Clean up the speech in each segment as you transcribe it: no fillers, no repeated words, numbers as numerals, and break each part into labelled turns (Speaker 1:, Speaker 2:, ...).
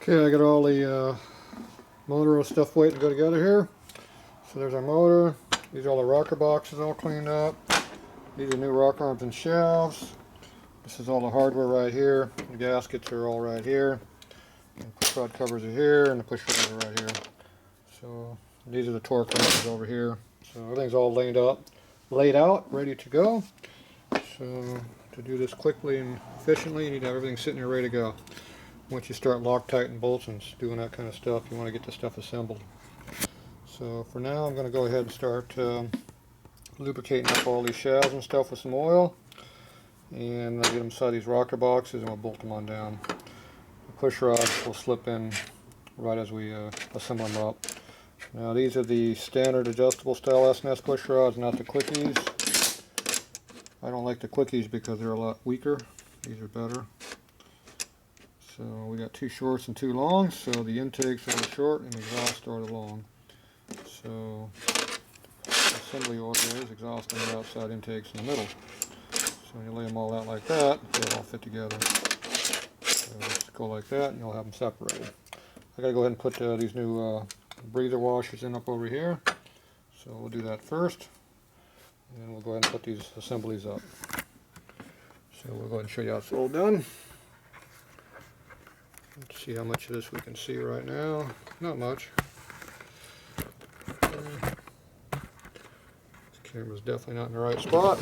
Speaker 1: Okay, I got all the motor and stuff waiting to go together here. So there's our motor. These are all the rocker boxes all cleaned up. These are new rocker arms and shelves. This is all the hardware right here. The gaskets are all right here. And push rod covers are here, and the push rods are right here. So these are the torque wrenches over here. So everything's all laid out, ready to go. So to do this quickly and efficiently, you need to have everything sitting here ready to go. Once you start Loctiting bolts and doing that kind of stuff, you want to get this stuff assembled. So for now, I'm going to go ahead and start lubricating up all these shafts and stuff with some oil, and I'll get them inside these rocker boxes and we'll bolt them on down. The push rods will slip in right as we assemble them up. Now these are the standard adjustable style S&S push rods, not the quickies. I don't like the quickies because they're a lot weaker. These are better. So we got two shorts and two longs, so the intakes are the short and the exhaust are the long. So assembly order is exhaust on the outside, intakes in the middle. So when you lay them all out like that, they'll all fit together. So just go like that and you'll have them separated. I gotta go ahead and put these new breather washers in up over here. So we'll do that first, and then we'll go ahead and put these assemblies up. So we'll go ahead and show you how it's all done. Let's see how much of this we can see right now. Not much. This camera's definitely not in the right spot.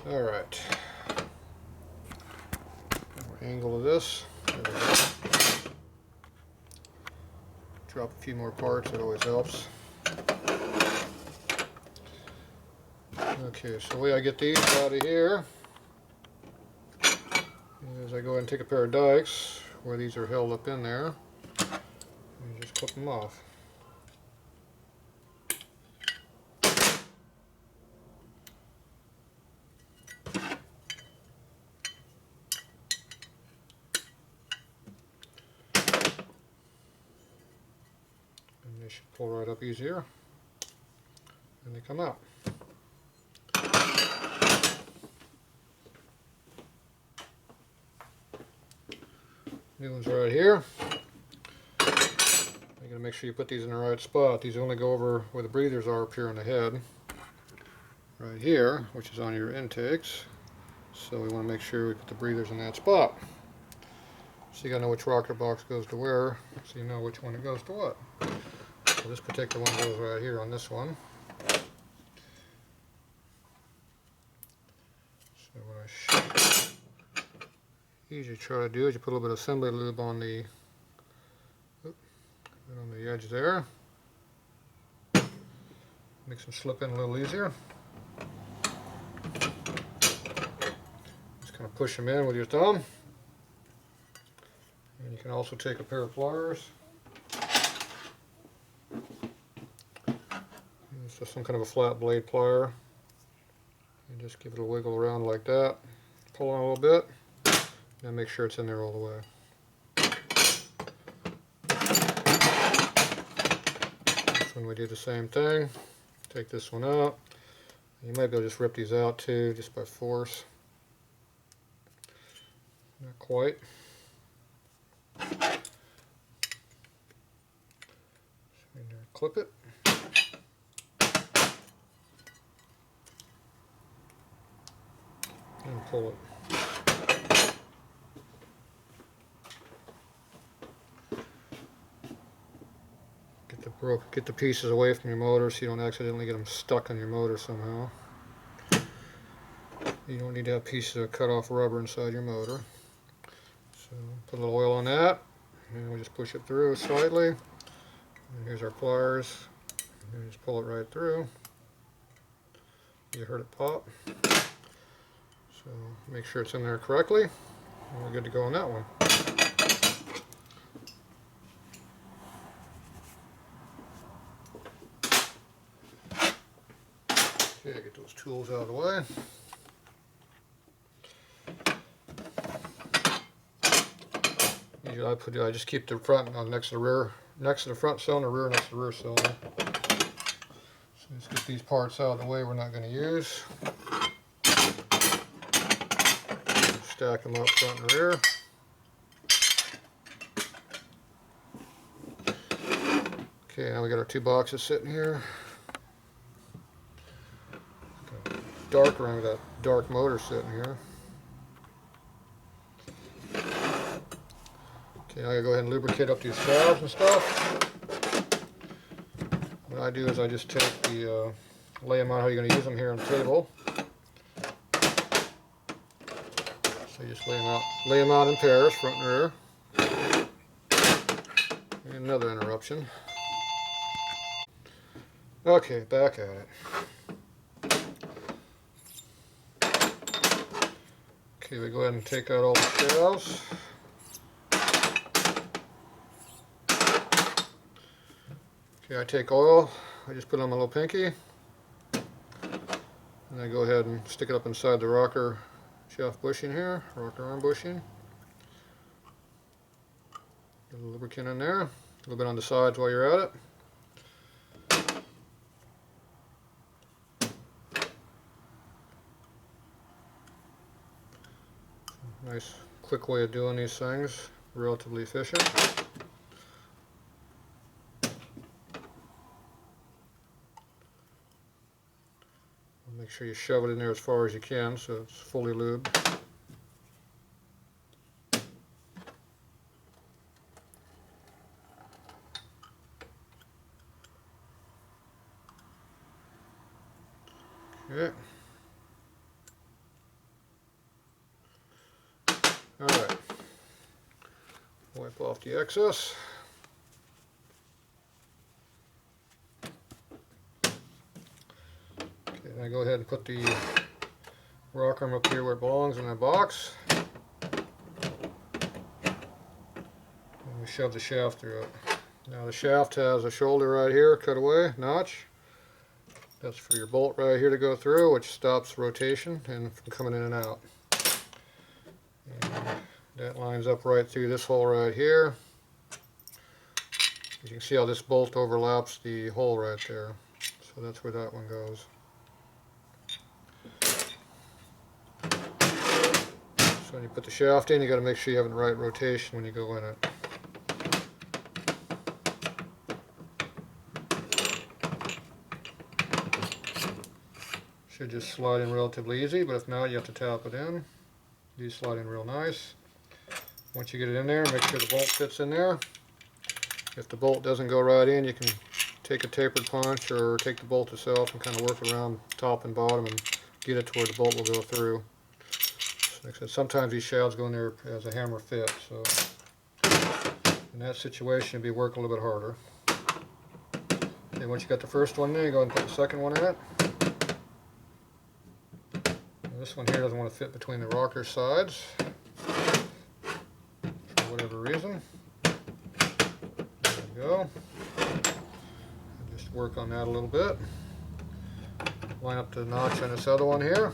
Speaker 1: Alright. Angle of this. There we go. Drop a few more parts, it always helps. Okay, so the way I get these out of here is I go ahead and take a pair of dikes where these are held up in there and just clip them off. And they should pull right up easier and they come out. New ones right here. You gotta make sure you put these in the right spot. These only go over where the breathers are up here on the head. Right here, which is on your intakes. So we want to make sure we put the breathers in that spot. So you gotta know which rocker box goes to where, so you know which one it goes to what. So this particular one goes right here on this one. So what I usually try to do is you put a little bit of assembly lube on the edge there. Makes them slip in a little easier. Just kind of push them in with your thumb. And you can also take a pair of pliers. It's just some kind of a flat blade plier. And just give it a wiggle around like that. Pull on a little bit. And make sure it's in there all the way. This one we do the same thing. Take this one out. You might be able to just rip these out too, just by force. Not quite. Clip it. And pull it. Get the pieces away from your motor so you don't accidentally get them stuck on your motor somehow. You don't need to have pieces of cut off rubber inside your motor. So put a little oil on that, and we'll just push it through slightly. And here's our pliers. And just pull it right through. You heard it pop. So make sure it's in there correctly, and we're good to go on that one. Okay, get those tools out of the way. Usually I just keep the front on next to the rear, next to the front cylinder, rear next to the rear cylinder. So let's get these parts out of the way we're not going to use. Stack them up front and rear. Okay, now we got our two boxes sitting here. Dark around that dark motor sitting here. Okay, now I gotta go ahead and lubricate up these valves and stuff. What I do is I just take the, lay them out how you're gonna use them here on the table. So you just lay them out in pairs, front and rear. And another interruption. Okay, back at it. Okay, we go ahead and take out all the shafts. Okay, I take oil, I just put it on my little pinky, and I go ahead and stick it up inside the rocker shaft bushing here, rocker arm bushing. Get a little lubricant in there, a little bit on the sides while you're at it. Nice quick way of doing these things, relatively efficient. Make sure you shove it in there as far as you can so it's fully lubed. Okay. Alright. Wipe off the excess. And I go ahead and put the rock arm up here where it belongs in the box. And we shove the shaft through it. Now the shaft has a shoulder right here, cut away, notch. That's for your bolt right here to go through, which stops rotation and from coming in and out. And that lines up right through this hole right here. You can see how this bolt overlaps the hole right there. So that's where that one goes. So when you put the shaft in, you got to make sure you have the right rotation when you go in it. Should just slide in relatively easy, but if not, you have to tap it in. These slide in real nice. Once you get it in there, make sure the bolt fits in there. If the bolt doesn't go right in, you can take a tapered punch or take the bolt itself and kind of work around top and bottom and get it to where the bolt will go through. Like I said, sometimes these shafts go in there as a hammer fit, so in that situation, it'd be work a little bit harder. Okay, once you got the first one there, you go ahead and put the second one in it. Now, this one here doesn't want to fit between the rocker sides for whatever reason. There we go. Just work on that a little bit. Line up the notch on this other one here.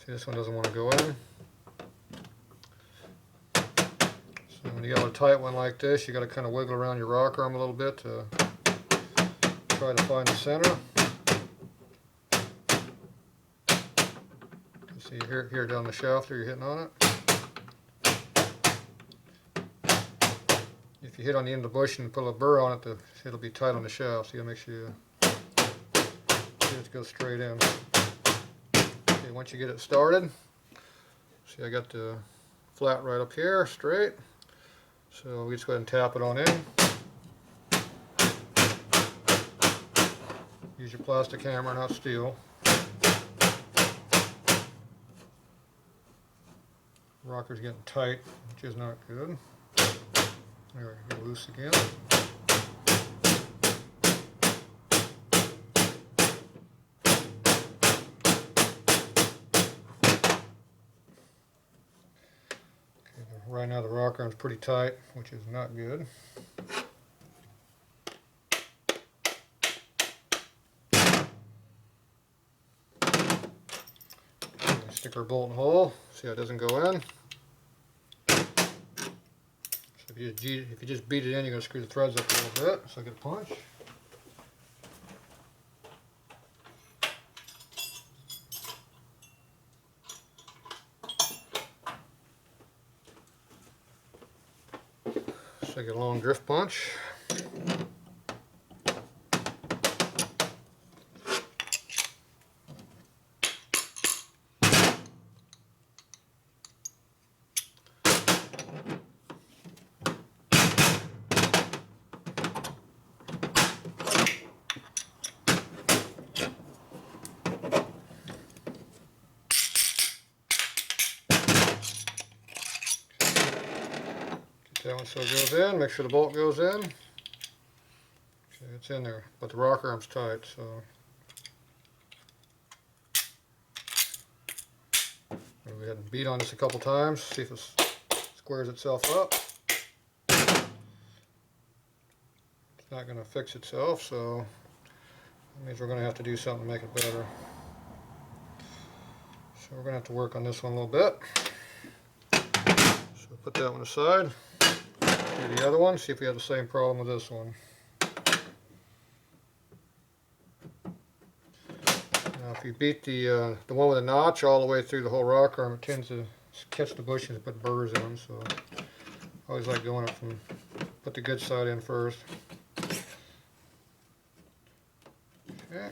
Speaker 1: See, this one doesn't want to go in. So when you got a tight one like this, you got to kind of wiggle around your rocker arm a little bit to try to find the center. You see here down the shaft there, you're hitting on it. If you hit on the end of the bush and put a burr on it, it'll be tight on the shaft. So you gotta make sure you just go straight in. Okay, once you get it started, see I got the flat right up here, straight. So we just go ahead and tap it on in. Use your plastic hammer, not steel. Rocker's getting tight, which is not good. There, get loose again. Okay, right now the rocker arm's pretty tight, which is not good. Stick our bolt in the hole, see how it doesn't go in. if you just beat it in, you're going to screw the threads up a little bit. So I get a punch. So I get a long drift punch. That one so it goes in, make sure the bolt goes in. Okay, it's in there, but the rocker arm's tight, so we'll go ahead and beat on this a couple times, see if it squares itself up. It's not going to fix itself, so that means we're going to have to do something to make it better. So we're going to have to work on this one a little bit. So put that one aside. Do the other one, see if we have the same problem with this one. Now if you beat the one with a notch all the way through the whole rocker arm, it tends to catch the bushes and put burrs in them, so I always like going up from, put the good side in first. Okay.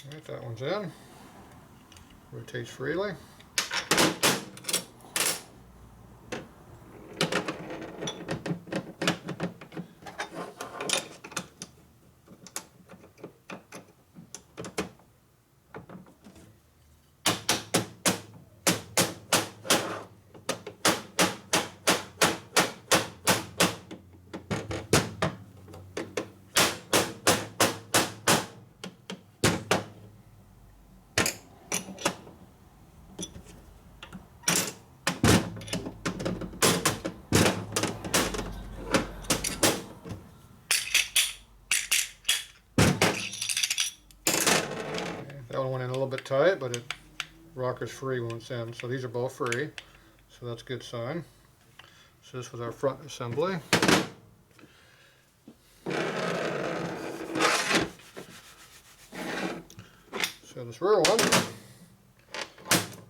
Speaker 1: Alright, that one's in. Rotates freely. That one went in a little bit tight, but it rocker's free when it's in. So these are both free, so that's a good sign. So this was our front assembly. So this rear one,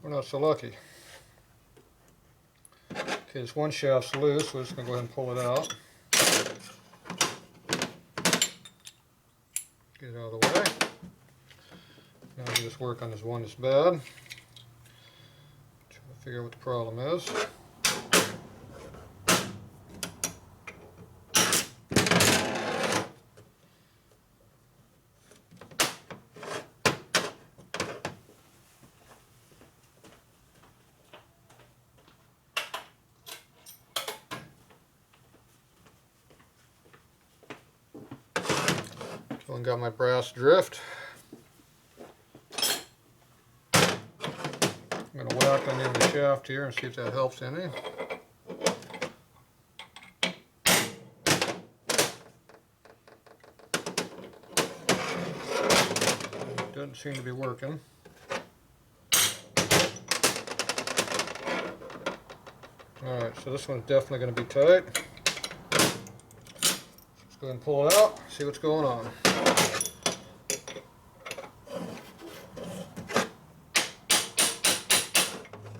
Speaker 1: we're not so lucky. Okay, this one shaft's loose, so we're just going to go ahead and pull it out. Get it out of the way. Now we just work on this one that's bad. Try to figure out what the problem is. So I got my brass drift. I'm going to whack on the end of the shaft here and see if that helps any. Doesn't seem to be working. Alright, so this one's definitely going to be tight. Let's go ahead and pull it out, see what's going on.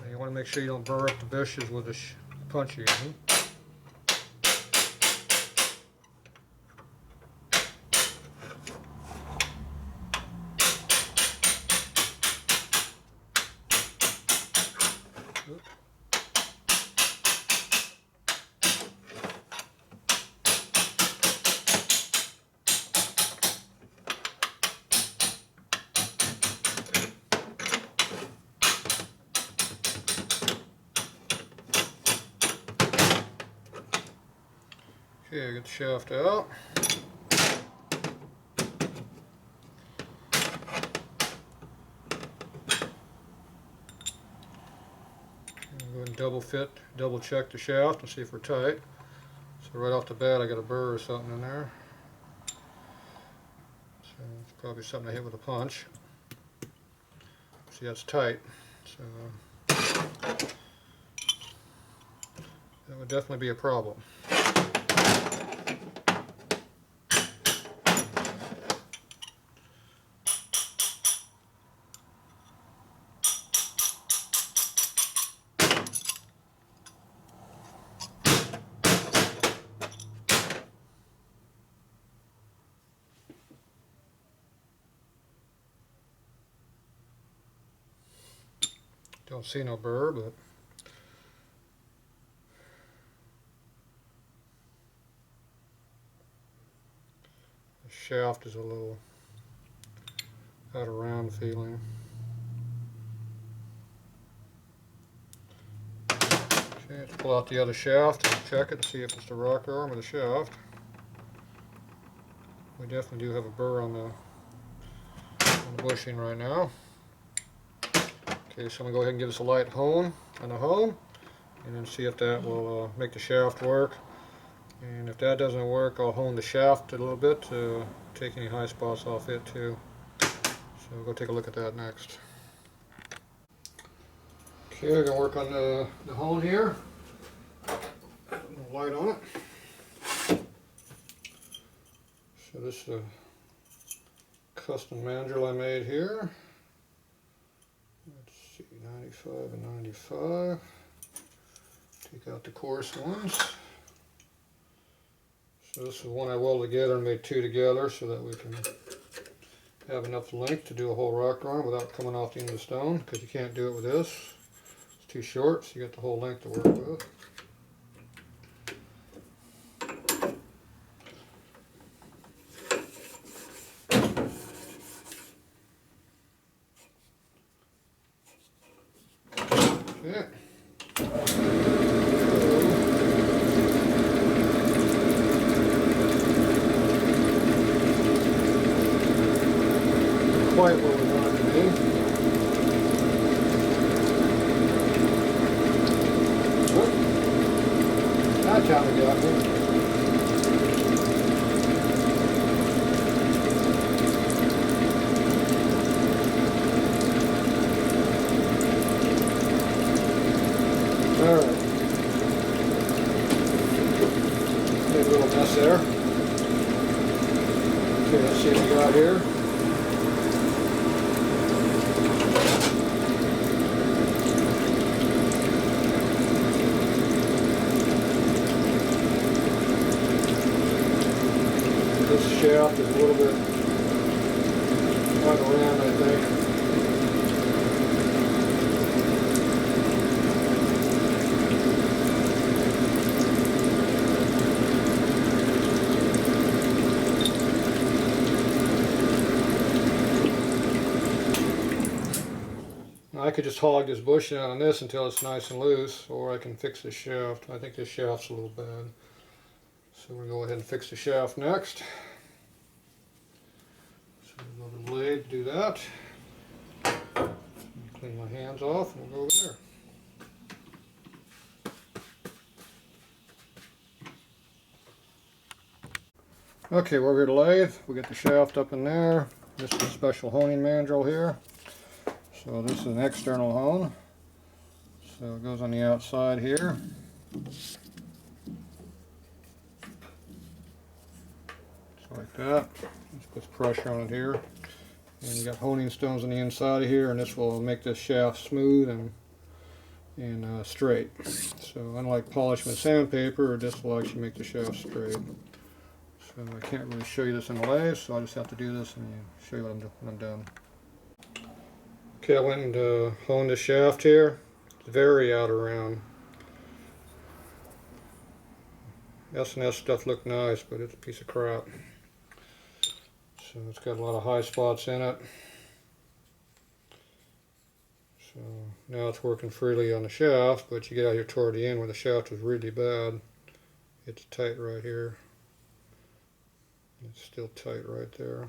Speaker 1: You want to make sure you don't burr up the bushes with the punch you're using. Okay, get the shaft out. Go ahead and double check the shaft and see if we're tight. So right off the bat I got a burr or something in there. So it's probably something I hit with a punch. See, that's tight, so that would definitely be a problem. Don't see no burr, but the shaft is a little out of round feeling. Okay, let's pull out the other shaft and check it and see if it's the rocker arm or the shaft. We definitely do have a burr on the bushing right now. Okay, so I'm going to go ahead and give this a light hone on the hone and then see if that will make the shaft work. And if that doesn't work, I'll hone the shaft a little bit to take any high spots off it too. So we'll go take a look at that next. Okay, we're going to work on the hone here. Put a little light on it. So this is a custom mandrel I made here. Let's see, 95 and 95. Take out the coarse ones. So this is one I welded together and made two together so that we can have enough length to do a whole rocker arm without coming off the end of the stone, because you can't do it with this. It's too short, so you got the whole length to work with. Okay. Quite where we want it to be. Whoop. That kind of got me. Alright. Made a little mess there. Okay, let's see what we got here. This shaft is a little bit out of round, I think. I could just hog this bushing out on this until it's nice and loose, or I can fix the shaft. I think this shaft's a little bad. So we'll go ahead and fix the shaft next. So we'll go to the blade to do that. Clean my hands off and we'll go over there. Okay, we're over to lathe. We get the shaft up in there. This is a special honing mandrel here. So this is an external hone. So it goes on the outside here. Just like that. Just puts pressure on it here. And you got honing stones on the inside of here, and this will make this shaft smooth and straight. So unlike polishing with sandpaper, this will actually make the shaft straight. So I can't really show you this in the lathe, so I just have to do this and show you what I'm done. Okay, I went and honed the shaft here. It's very out of round. S&S stuff looked nice, but it's a piece of crap. So it's got a lot of high spots in it. So now it's working freely on the shaft, but you get out here toward the end where the shaft was really bad. It's tight right here. It's still tight right there.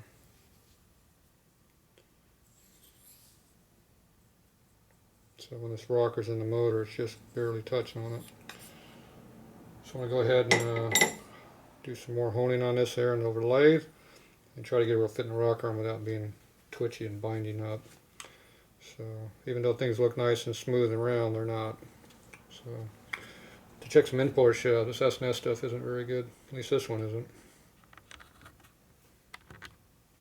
Speaker 1: So when this rocker's in the motor, it's just barely touching on it. So I'm going to go ahead and do some more honing on this there and over the lathe. and try to get a real fit in the rocker arm without being twitchy and binding up. So even though things look nice and smooth and round, they're not. So to check some import shell, this S&S stuff isn't very good. At least this one isn't.